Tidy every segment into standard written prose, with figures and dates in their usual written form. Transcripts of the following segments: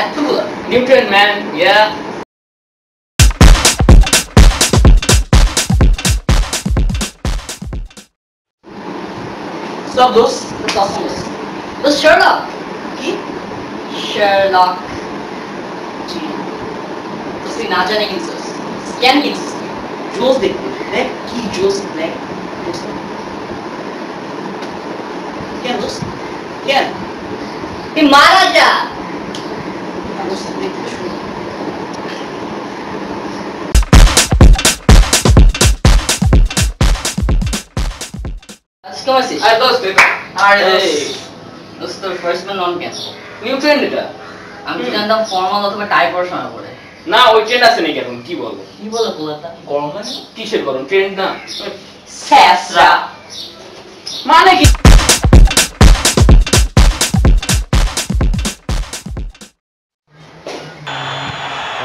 এতগুলো নিউট্রেন ম্যান ইয়া সব দোস দোস শার্লক কি শার্লক জি তুই না জানে কিন্তু স্ক্যান কিন্তু জোস দেখতে দেখ কি জোস দেখ কেন দোস কেন তুই মারা যা দোস দেখতে শুনো ¿Cómo así? Hay dos, dos তোর ফার্স্ট ম্যান নন ক্যান নিউট্রেন এটা আমি জানতাম ফর্মাল অথবা টাই পড়াশোনা করে না ওই ট্রেন্ড আছে নাকি এখন কি বলবো কি বলো পোলাটা গরম মানে কিসের গরম ট্রেন্ড না স্যাসরা মানে কি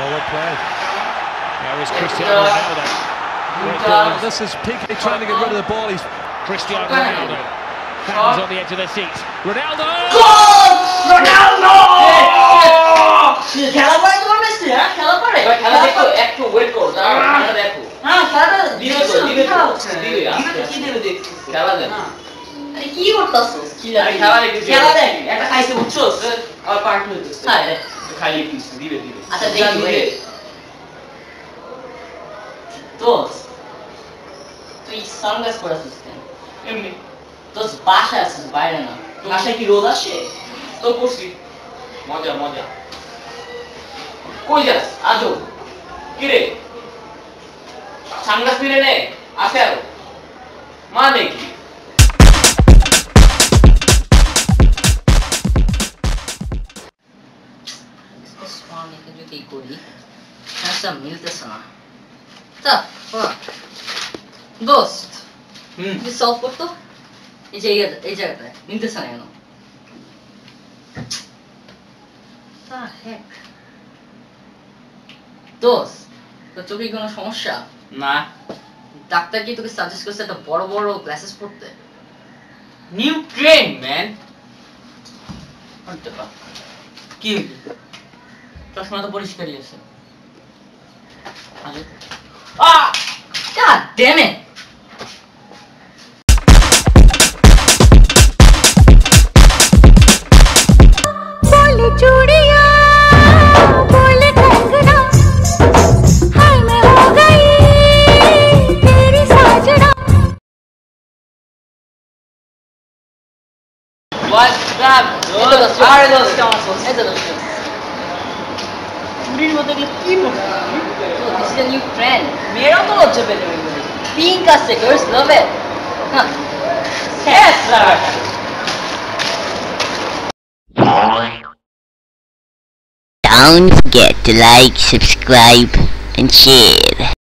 Well play. Now is Cristiano Ronaldo. This is Piqué trying to get rid of the ball. He's Cristiano Ronaldo. Hands on the edge of their seat. Ronaldo! Goal Ronaldo খেলা পড়ে তোমার মেসি হ্যাঁ খেলা পড়ে খেলা দেখো একটু ওয়েট করো দাঁড়াও খেলা দেখো হ্যাঁ খেলাটা দিবে কি দেবে দেখছি খেলা দেখ আরে কি করতাছস কি আরে খেলা দেখতেছি খেলা দেখ একটা খাইছে বুঝছস আর পার্ট হইতেছে হ্যাঁ রে খালি কিছু দিবে আচ্ছা দেখি ভাই দোস তুই সানগ্লাস পরাছিস কেন এমনি দোস বাসায় আছিস বাইরে না বাসায় কি রোদ আসে তো করছি মজা মজা কই যাস আজো কি রে সানগ্লাস পিরে নে আসে আর মানে কি স্বামীকে যদি করি একটা মিলতেছে না তা দোস্ত তুই সলভ করতো এই জায়গাটায় মিলতেছে না কেন দোস্ত তোর চোখে কোনো সমস্যা না ডাক্তার কি তোকে সাজেস্ট করছে একটা বড় বড় গ্লাসেস পড়তে নিউট্রেন ম্যান কি চশমা তো পরিষ্কারই আছে God damn it! बोले चूड़िया बोले कंगना हाय मैं हो गई तेरी साजना What's up? চুরির মধ্যে কি This is a new trend. মেয়েরাও তো লজ্জা পেলে পিঙ্ক আছে girls love it. Yes, sir. Don't forget to like, subscribe, and share.